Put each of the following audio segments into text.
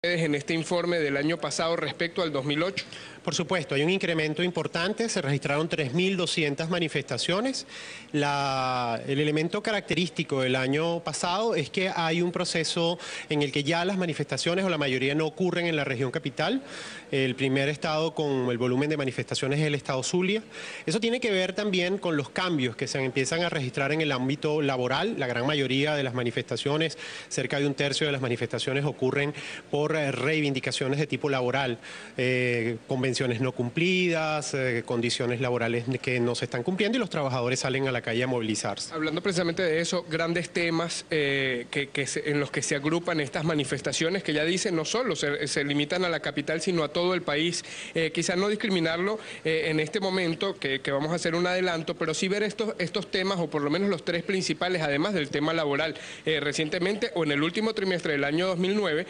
en este informe del año pasado respecto al 2008? Por supuesto, hay un incremento importante, se registraron 3.200 manifestaciones. El elemento característico del año pasado es que hay un proceso en el que ya las manifestaciones o la mayoría no ocurren en la región capital. El primer estado con el volumen de manifestaciones es el estado Zulia. Eso tiene que ver también con los cambios que se empiezan a registrar en el ámbito laboral. La gran mayoría de las manifestaciones, cerca de un tercio de las manifestaciones ocurren por reivindicaciones de tipo laboral, convenciones no cumplidas, condiciones laborales que no se están cumpliendo y los trabajadores salen a la calle a movilizarse. Hablando precisamente de eso, grandes temas en los que se agrupan estas manifestaciones que ya dicen no solo se limitan a la capital sino a todo el país. Quizás no discriminarlo en este momento, que vamos a hacer un adelanto, pero sí ver estos temas o por lo menos los tres principales, además del tema laboral. Recientemente o en el último trimestre del año 2009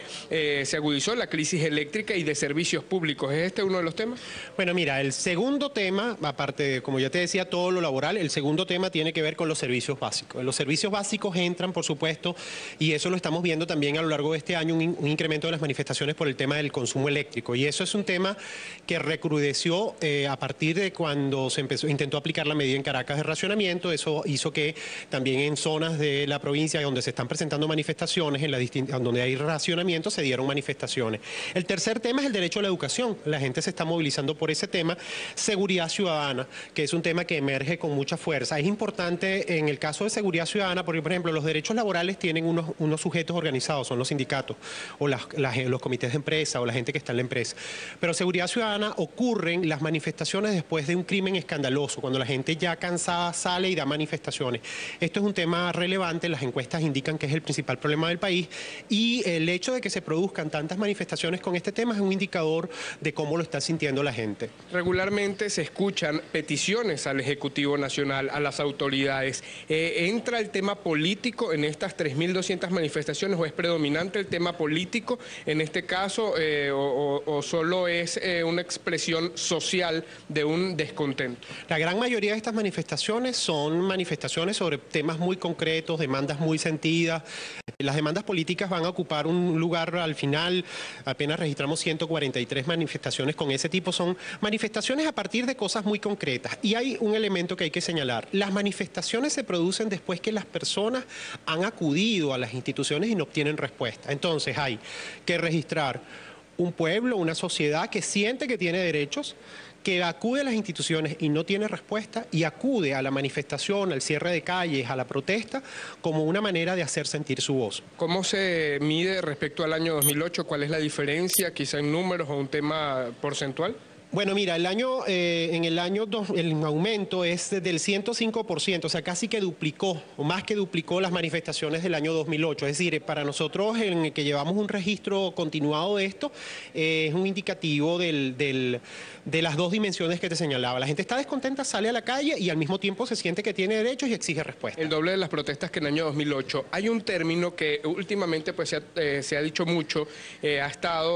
se agudizó la crisis eléctrica y de servicios públicos. ¿Es este uno de los temas? Bueno, mira, el segundo tema, aparte de, como ya te decía, todo lo laboral, el segundo tema tiene que ver con los servicios básicos. Los servicios básicos entran, por supuesto, y eso lo estamos viendo también a lo largo de este año, un incremento de las manifestaciones por el tema del consumo eléctrico. Y eso es un tema que recrudeció a partir de cuando se intentó aplicar la medida en Caracas de racionamiento. Eso hizo que también en zonas de la provincia donde se están presentando manifestaciones, donde hay racionamiento, se dieron manifestaciones. El tercer tema es el derecho a la educación. La gente se está movilizando por ese tema. Seguridad ciudadana, que es un tema que emerge con mucha fuerza. Es importante en el caso de seguridad ciudadana porque, por ejemplo, los derechos laborales tienen unos sujetos organizados, son los sindicatos o los comités de empresa o la gente que está en la empresa. Pero seguridad ciudadana ocurren las manifestaciones después de un crimen escandaloso, cuando la gente ya cansada sale y da manifestaciones. Esto es un tema relevante, las encuestas indican que es el principal problema del país y el hecho de que se produzcan tantas manifestaciones con este tema es un indicador de cómo lo está sintiendo la gente. Regularmente se escuchan peticiones al Ejecutivo Nacional, a las autoridades. ¿Entra el tema político en estas 3.200 manifestaciones o es predominante el tema político en este caso o solo es una expresión social de un descontento? La gran mayoría de estas manifestaciones son manifestaciones sobre temas muy concretos, demandas muy sentidas. Las demandas políticas van a ocupar un lugar al final, apenas registramos 143 manifestaciones con ese tipo, son manifestaciones a partir de cosas muy concretas. Y hay un elemento que hay que señalar, las manifestaciones se producen después que las personas han acudido a las instituciones y no obtienen respuesta. Entonces hay que registrar un pueblo, una sociedad que siente que tiene derechos, que acude a las instituciones y no tiene respuesta y acude a la manifestación, al cierre de calles, a la protesta, como una manera de hacer sentir su voz. ¿Cómo se mide respecto al año 2008? ¿Cuál es la diferencia, quizá en números o un tema porcentual? Bueno, mira, el aumento es del 105%, o sea, casi que duplicó, o más que duplicó las manifestaciones del año 2008. Es decir, para nosotros, en el que llevamos un registro continuado de esto, es un indicativo de las dos dimensiones que te señalaba. La gente está descontenta, sale a la calle y al mismo tiempo se siente que tiene derechos y exige respuesta. El doble de las protestas que en el año 2008. Hay un término que últimamente pues, se ha dicho mucho, ha estado